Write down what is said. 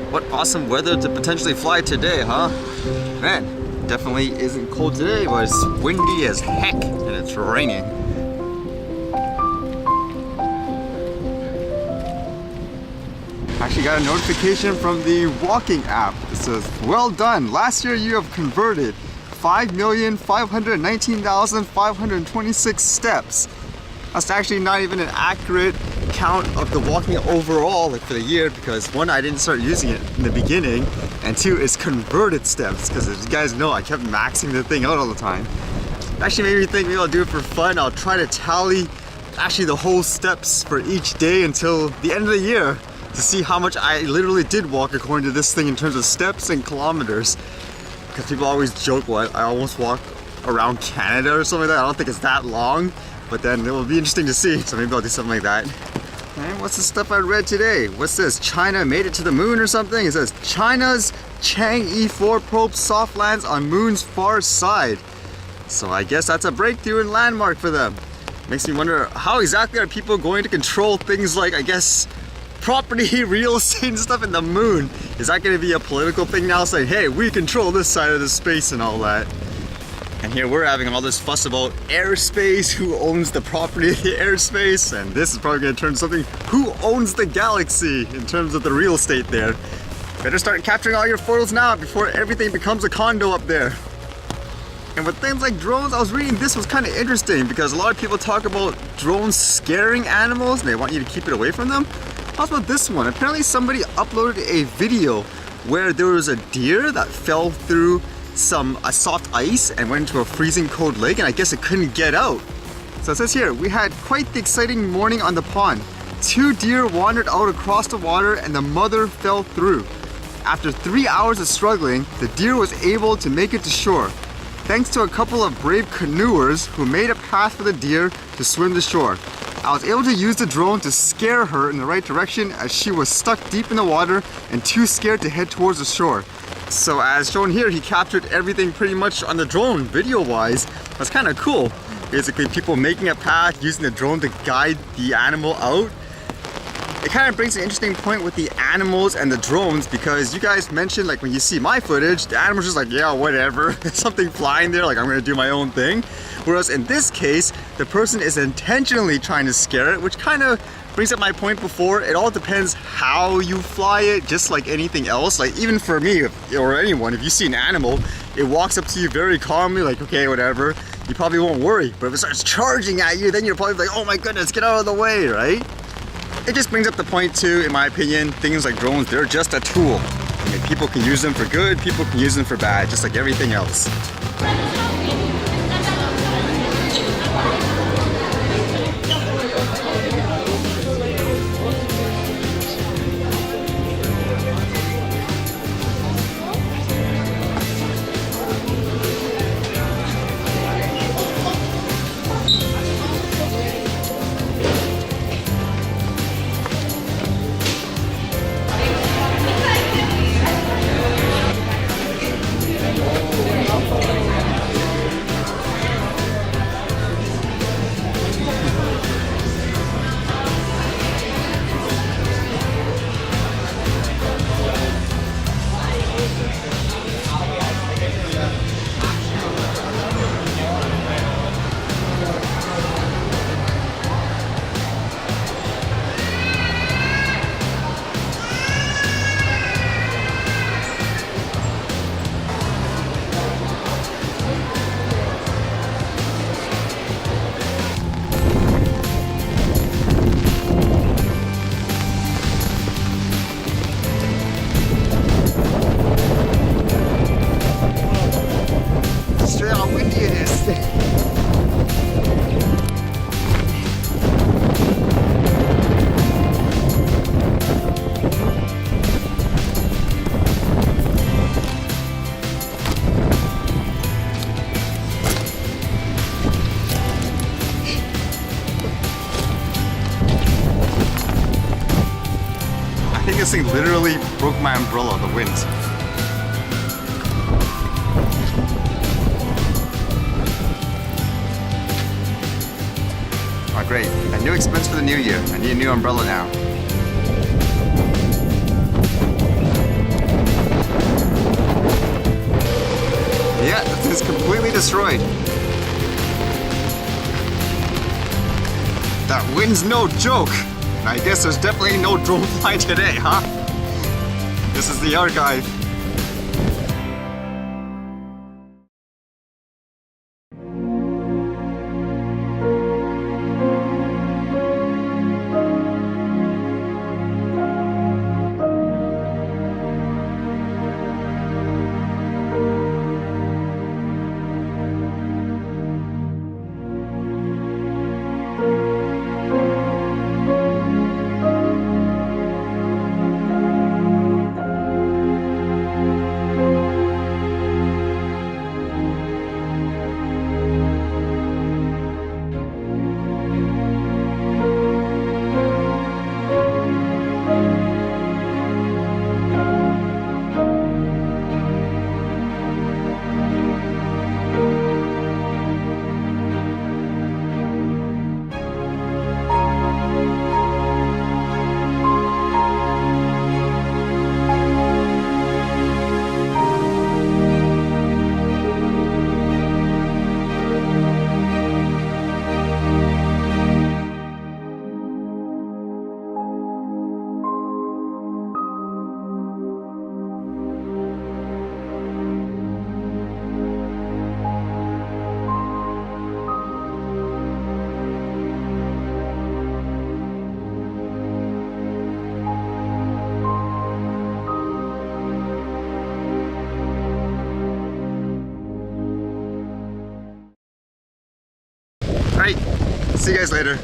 What awesome weather to potentially fly today, huh? Man, definitely isn't cold today, but it's windy as heck and it's raining. Actually got a notification from the walking app. It says, well done, last year you have converted 5,519,526 steps. That's actually not even an accurate count of the walking overall, like for the year, because one, I didn't start using it in the beginning, and two, it's converted steps, because as you guys know, I kept maxing the thing out all the time. Actually made me think maybe I'll do it for fun. I'll try to tally actually the whole steps for each day until the end of the year to see how much I literally did walk according to this thing in terms of steps and kilometers. Because people always joke, well, I almost walk around Canada or something like that. I don't think it's that long. But then it will be interesting to see, so maybe I'll do something like that. And what's the stuff I read today? What's this? China made it to the moon or something? It says, China's Chang'e 4 probe soft lands on moon's far side. So I guess that's a breakthrough and landmark for them. Makes me wonder, how exactly are people going to control things like, I guess, property, real estate and stuff in the moon? Is that going to be a political thing now, saying, hey, we control this side of the space and all that? And here we're having all this fuss about airspace, who owns the property of the airspace, and this is probably going to turn something, who owns the galaxy in terms of the real estate there. Better start capturing all your photos now before everything becomes a condo up there. And with things like drones, I was reading this was kind of interesting because a lot of people talk about drones scaring animals and they want you to keep it away from them. How about this one? Apparently somebody uploaded a video where there was a deer that fell through a soft ice and went into a freezing cold lake, and I guess it couldn't get out. So it says here, we had quite the exciting morning on the pond. 2 deer wandered out across the water and the mother fell through. After 3 hours of struggling, the deer was able to make it to shore, thanks to a couple of brave canoers who made a path for the deer to swim to shore. I was able to use the drone to scare her in the right direction as she was stuck deep in the water and too scared to head towards the shore. So as shown here, he captured everything pretty much on the drone, video-wise. That's kind of cool. Basically, people making a path, using the drone to guide the animal out. It kind of brings an interesting point with the animals and the drones, because you guys mentioned, like when you see my footage, the animal's just like, yeah, whatever. There's something flying there, like I'm gonna do my own thing. Whereas in this case, the person is intentionally trying to scare it, which kind of brings up my point before. It all depends how you fly it, just like anything else. Like even for me, or anyone, if you see an animal, it walks up to you very calmly, like, okay, whatever. You probably won't worry. But if it starts charging at you, then you're probably like, oh my goodness, get out of the way, right? It just brings up the point too, in my opinion, things like drones, they're just a tool. I mean, people can use them for good, people can use them for bad, just like everything else. This thing literally broke my umbrella, the wind. Oh great, a new expense for the new year. I need a new umbrella now. Yeah, it's completely destroyed. That wind's no joke. I guess there's definitely no drone flying today, huh? This is the archive. Alright, see you guys later.